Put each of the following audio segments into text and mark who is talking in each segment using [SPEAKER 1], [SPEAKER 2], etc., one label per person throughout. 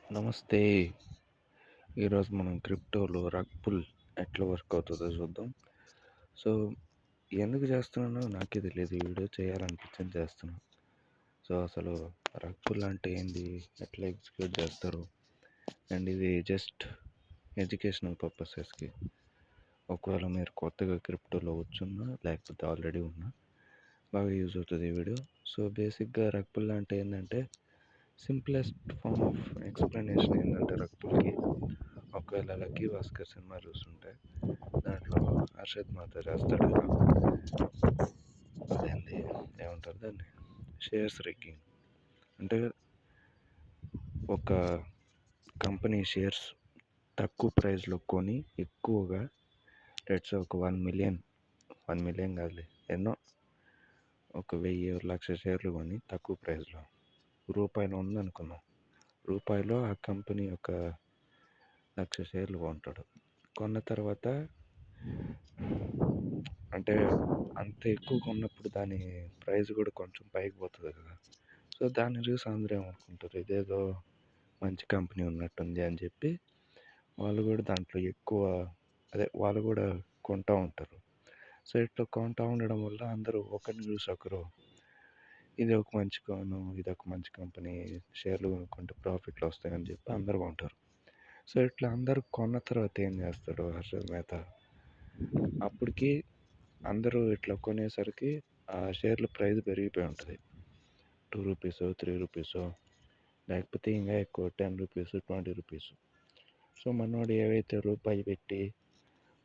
[SPEAKER 1] నమస్తే. ఈరోజు మనం క్రిప్టోలో రగ్ పుల్ ఎట్లా వర్క్ అవుతుందో చూద్దాం. సో, ఎందుకు చేస్తున్నానో నాకే తెలీదు. ఈ వీడియో చేయాలనిపించింది చేస్తున్నా. సో, అసలు రగ్ పుల్ అంటే ఏంది? ఎట్లా ఎగ్జిక్యూట్ చేస్తారు? అండ్ ఇది జస్ట్ ఎడ్యుకేషనల్ పర్పసెస్‌కి. ఒకవేళ మీరు కొత్తగా క్రిప్టోలో వచ్చున్నా, లేకపోతే ఆల్రెడీ ఉన్నా బాగా యూజ్ అవుతుంది ఈ వీడియో. సో, బేసిక్‌గా రగ్ పుల్ అంటే ఏందంటే సింప్లెస్ట్ ఫార్మ్ ఆఫ్ ఎక్స్‌ప్లనేషన్ ఏందంటే రగ్ పుల్‌కి ఒకవేళ 'లక్కీ భాస్కర్' సినిమా చూసుంటే దాంట్లో హర్షద్ మాతో చేస్తాడు కదా! అదేంది ఏమంటారు దాన్ని? Shares rigging. అంటే ఒక కంపెనీ షేర్స్ తక్కువ ప్రైస్‌లో కొని ఎక్కువగా ఒక 1 మిలియన్ కాదులే ఎన్నో ఒక 1000, 1,00,000 షేర్లు కొని తక్కువ ప్రైస్‌లో రూపాయిలో ఉందనుకుందాం. రూపాయిలో ఆ కంపెనీ ఒక 1,00,000 షేర్లు కొంటాడు. కొన్న తర్వాత అంటే అంత ఎక్కువ కొన్నప్పుడు దాని ప్రైస్ కూడా కొంచెం పైకి పోతుంది కదా! సో, దాన్ని చూసి అందరూ ఏమనుకుంటారు, ఇదేదో మంచి కంపెనీ ఉన్నట్టుంది అని చెప్పి వాళ్ళు కూడా దాంట్లో ఎక్కువ వాళ్ళు కూడా కొంటూ ఉంటారు. సో, ఇట్లా కొంటూ ఉండడం వల్ల అందరూ ఒకరిని చూసి ఒకరు ఇది ఒక మంచి కాయిను, ఇది ఒక మంచి కంపెనీ, షేర్లు కొనుక్కుంటే ప్రాఫిట్లు వస్తాయని చెప్పి అందరూ కొంటారు. సో, ఇట్లా అందరూ కొన్న తర్వాత ఏం చేస్తాడు హర్షద్ మెహతా, అప్పటికి అందరూ ఇట్లా కొనేసరికి ఆ షేర్ల ప్రైస్ పెరిగిపోయి ఉంటుంది. రూ. 2, రూ. 3, లేకపోతే ఇంకా ఎక్కువ రూ. 10, రూ. 20. సో, మనోడు ఏవైతే రూపాయి పెట్టి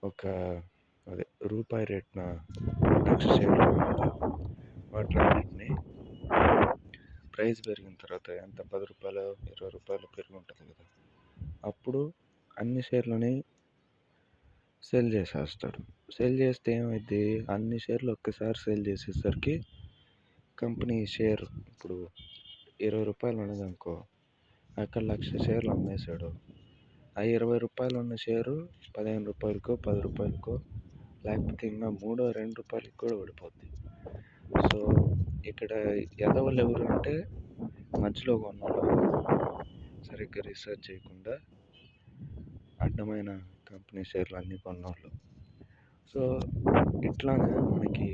[SPEAKER 1] ఒక రూపాయి రేటున 1,00,000 షేర్లు ఉన్నాడో వాటిలన్నిటిని ప్రైస్ పెరిగిన తర్వాత ఎంత రూ. 10, రూ. 20 పెరిగి ఉంటుంది కదా! అప్పుడు అన్ని షేర్లని సెల్ చేసేస్తాడు. సెల్ చేస్తే ఏమైద్ది, అన్ని షేర్లు ఒక్కసారి సెల్ చేసేసరికి కంపెనీ షేర్ ఇప్పుడు రూ. 20 ఉన్నదనుకో, అక్కడ 1,00,000 షేర్లు అమ్మేశాడు. ఆ రూ. 20 ఉన్న షేరు రూ. 15కో, రూ. 10కో, లేకపోతే ఇంకా రూ. 2 కూడా పడిపోద్ది. సో, ఇక్కడ ఎదవలు ఎవరు అంటే మధ్యలో కొన్నోళ్ళు, సరిగ్గా రీసెర్చ్ చేయకుండా అడ్డమైన కంపెనీ షేర్లు అన్నీ కొన్నోళ్ళు. సో, ఇట్లానే మనకి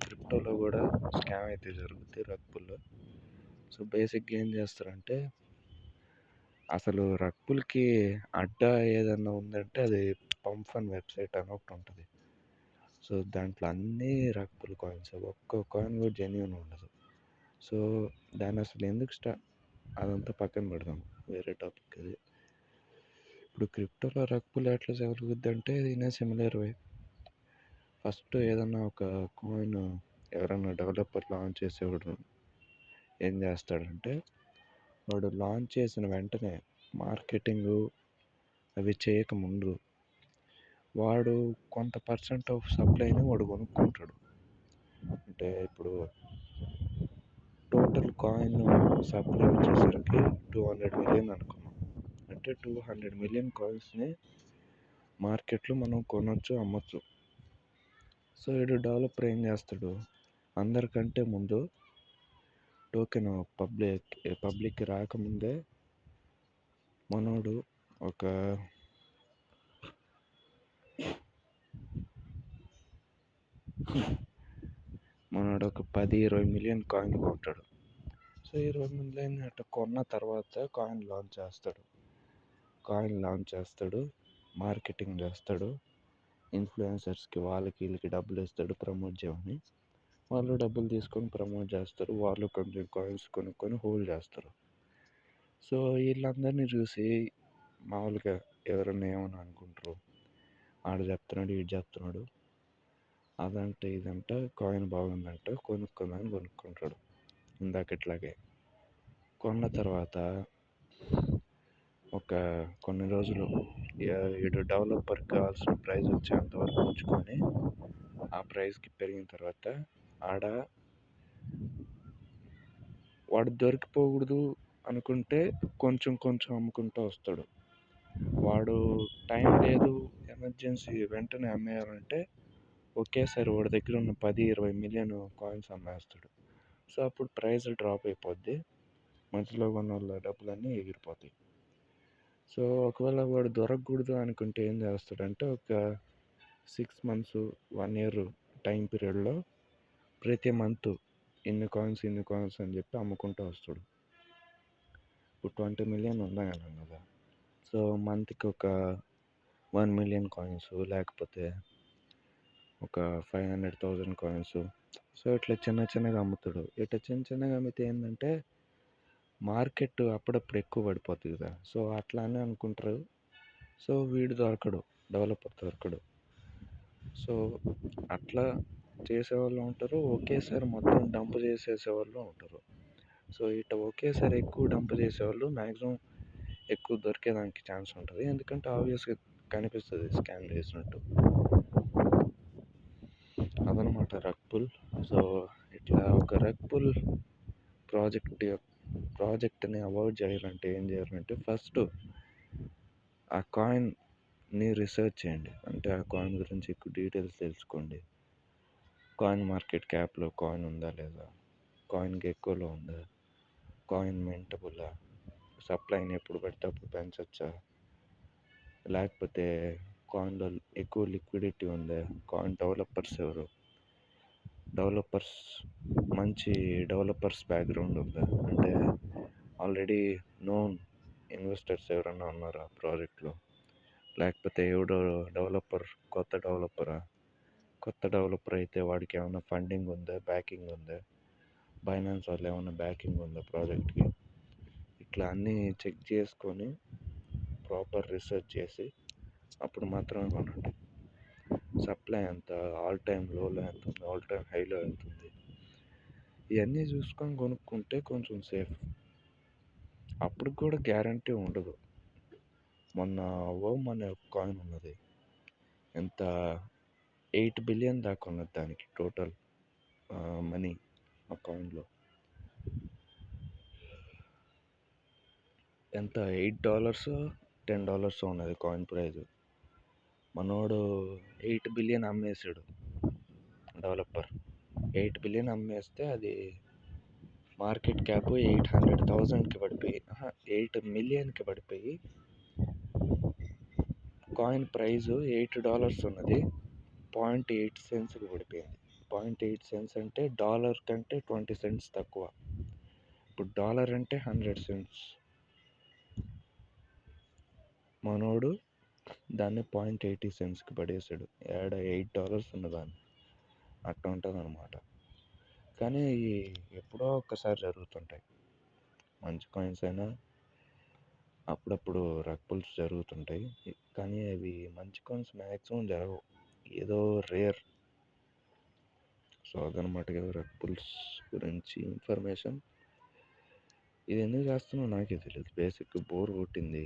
[SPEAKER 1] క్రిప్టోలో కూడా స్కామ్ అయితే జరుగుద్ది రగ్ పుల్‌లో. సో, బేసిక్గా ఏం చేస్తారంటే అసలు రగ్ పుల్‌కి అడ్డా ఏదన్నా ఉందంటే అది పంప్ ఫన్ వెబ్సైట్ అని ఒకటి ఉంటుంది. సో, దాంట్లో అన్నీ రగ్ పుల్ కాయిన్స్, ఒక్క కాయిన్ కూడా జెన్యూన్ ఉండదు. సో, దాన్ని అసలు ఎందుకు అదంతా పక్కన పెడదాం, వేరే టాపిక్ అది. ఇప్పుడు క్రిప్టోలో రగ్ పుల్ ఎట్లా జరుగుద్దంటే in a similar way. First ఏదన్నా ఒక కాయిన్ ఎవరైనా డెవలపర్ లాంచ్ చేసేవాడు ఏం చేస్తాడంటే, వాడు లాంచ్ చేసిన వెంటనే మార్కెటింగు అవి చేయకముందు వాడు కొంత పర్సెంట్ ఆఫ్ సప్లైని వాడు కొనుక్కుంటాడు. అంటే ఇప్పుడు టోటల్ కాయిన్ సప్లై వచ్చేసరికి 200 మిలియన్ అనుకున్నాం. అంటే 200 మిలియన్ కాయిన్స్ని మార్కెట్లో మనం కొనొచ్చు, అమ్మొచ్చు. సో, వీడు డెవలపర్ ఏం చేస్తాడు, అందరికంటే ముందు టోకెన్ పబ్లిక్కి రాకముందే మనోడు ఒక మనోడు ఒక 10, 20 మిలియన్ కాయిన్ కొంటాడు. సో, 20 మిలియన్ అట్లా కొన్న తర్వాత కాయిన్ లాంచ్ చేస్తాడు, మార్కెటింగ్ చేస్తాడు, ఇన్ఫ్లుయెన్సర్స్కి వాళ్ళకి వీళ్ళకి డబ్బులు ఇస్తాడు ప్రమోట్ చేయమని. వాళ్ళు డబ్బులు తీసుకొని ప్రమోట్ చేస్తారు, వాళ్ళు కొంచెం కాయిన్స్ కొనుక్కొని హోల్డ్ చేస్తారు. సో, వీళ్ళందరినీ చూసి మామూలుగా ఎవరన్నా ఏమని అనుకుంటారు, ఆడు చెప్తున్నాడు, ఈడు చెప్తున్నాడు, అదంటే ఇదంట కాయిన్ బాగుందంట కొనుక్కుందని కొనుక్కుంటాడు. ఇందాకట్లాగే కొన్న తర్వాత ఒక కొన్ని రోజులు వీడు డెవలపర్కి కావాల్సిన ప్రైస్ వచ్చేంత వరకు ఉంచుకొని ఆ ప్రైస్కి పెరిగిన తర్వాత ఆడ వాడు దొరికిపోకూడదు అనుకుంటే కొంచెం కొంచెం అమ్ముకుంటూ వస్తాడు. వాడు టైం లేదు, ఎమర్జెన్సీ వెంటనే అమ్మేయాలంటే ఒకేసారి వాడి దగ్గర ఉన్న 10, 20 మిలియన్ కాయిన్స్ అమ్మేస్తాడు. సో, అప్పుడు ప్రైస్ డ్రాప్ అయిపోద్ది, మధ్యలో కొన్న వాళ్ళ డబ్బులన్నీ ఎగిరిపోతాయి. సో, ఒకవేళ వాడు దొరకకూడదు అనుకుంటే ఏం చేస్తాడంటే, ఒక 6 మంత్స్, 1 ఇయర్ టైం పీరియడ్‌లో ప్రతి మంత్ ఇన్ని కాయిన్స్ అని చెప్పి అమ్ముకుంటూ వస్తాడు. ఇప్పుడు 20,000,000 ఉన్నాయన్నాం కదా! సో, మంత్‌కి ఒక 1,000,000 కాయిన్స్ లేకపోతే ఒక 500,000 కాయిన్స్. సో, ఇట్లా చిన్న చిన్నగా అమ్ముతాడు. ఇట్లా చిన్న చిన్నగా అమ్మితే ఏందంటే మార్కెట్ అప్పుడప్పుడు ఎక్కువ పడిపోద్ది కదా! సో, అట్లా అని అనుకుంటారు. సో, వీడు దొరకడు. డెవలపర్ దొరకడు. సో, అట్లా చేసేవాళ్ళు ఉంటారు. ఒకేసారి మొత్తం డంప్ చేసేసేవాళ్ళు ఉంటారు. సో, ఇట్లా ఒకేసారి ఎక్కువ డంప్ చేసేవాళ్ళు మ్యాక్సిమం ఎక్కువ దొరికేదానికి ఛాన్స్ ఉంటది. ఎందుకంటే ఆబ్వియస్‌గా కనిపిస్తది స్కామ్ చేసినట్టు. అదనమాట రగ్ పుల్. సో, ఇట్లా ఒక రగ్ పుల్ ప్రాజెక్ట్‌ని అవాయిడ్ చేయాలంటే ఏం చేయాలంటే ఫస్ట్ ఆ కాయిన్‌ని రిసర్చ్ చేయండి. అంటే ఆ కాయిన్ గురించి ఎక్కువ డీటెయిల్స్ తెలుసుకోండి. కాయిన్ మార్కెట్ క్యాప్‌లో కాయిన్ ఉందా లేదా? కాయిన్‌కి ఎక్కువలో ఉందా? కాయిన్ మింటబులా? సప్లైని ఎప్పుడు పడితే అప్పుడు పెంచొచ్చా? లేకపోతే కాయిన్‌లో ఎక్కువ లిక్విడిటీ ఉందా? కాయిన్ డెవలపర్స్ ఎవరు? డెవలపర్స్ మంచి డెవలపర్స్ బ్యాక్‌గ్రౌండ్ ఉందా? అంటే ఆల్రెడీ నోన్ ఇన్వెస్టర్స్ ఎవరన్నా ఉన్నారా ప్రాజెక్ట్‌లో? లేకపోతే ఎవడో డెవలపర్ కొత్త డెవలపరా? కొత్త డెవలపర్ అయితే వాడికి ఏమైనా ఫండింగ్ ఉందా? బ్యాకింగ్ ఉందా? బైనాన్స్ వాళ్ళు ఏమైనా బ్యాకింగ్ ఉందా ప్రాజెక్ట్‌కి? ఇట్లా అన్నీ చెక్ చేసుకొని ప్రాపర్ రీసెర్చ్ చేసి అప్పుడు మాత్రమే కొనండి. సప్లై ఎంత? ఆల్ టైమ్ లోలో ఎంత ఉంది? ఆల్ టైమ్ హైలో ఎంత ఉంది? ఇవన్నీ చూసుకొని కొనుక్కుంటే కొంచెం సేఫ్. అప్పుడు కూడా గ్యారంటీ ఉండదు. మొన్న ఓమ్ అనే ఒక కాయిన్ ఉన్నది. ఎంత 8 బిలియన్ దాకా ఉన్నది దానికి టోటల్ మనీ ఆ కాయిన్‌లో. ఎంత $8 $10 ఉన్నది కాయిన్ ప్రైస్. మనోడు 8 బిలియన్ అమ్మేసాడు డెవలపర్. 8 బిలియన్ అమ్మేస్తే అది మార్కెట్ క్యాప్ 800,000కి పడిపోయి 8 మిలియన్కి పడిపోయి కాయిన్ ప్రైస్ $8 ఉన్నది 0.8 సెంట్స్కి పడిపోయింది. 0.8 సెంట్స్ అంటే డాలర్ కంటే 20 సెంట్స్ తక్కువ. ఇప్పుడు డాలర్ అంటే 100 సెంట్స్. మనోడు దాన్ని 0.80 సెంట్స్కి పడేసాడు. ఏడ $8 ఉన్నదాన్ని. అట్లా ఉంటుంది అనమాట. కానీ ఎప్పుడో ఒక్కసారి జరుగుతుంటాయి. మంచి కాయిన్స్ అయినా అప్పుడప్పుడు రగ్ పుల్స్ జరుగుతుంటాయి. కానీ అవి మంచి కాయిన్స్ మ్యాక్సిమం జరగవు. ఏదో రేర్. సో, అదనమాట కదా రగ్ పుల్స్ గురించి ఇన్ఫర్మేషన్. ఇది ఎందుకు చేస్తున్నానో నాకే తెలియదు. బేసిక్గా బోర్ కొట్టింది.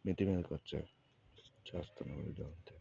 [SPEAKER 1] మితి మీదకి వచ్చా చేస్తున్న వీడియో అంతే.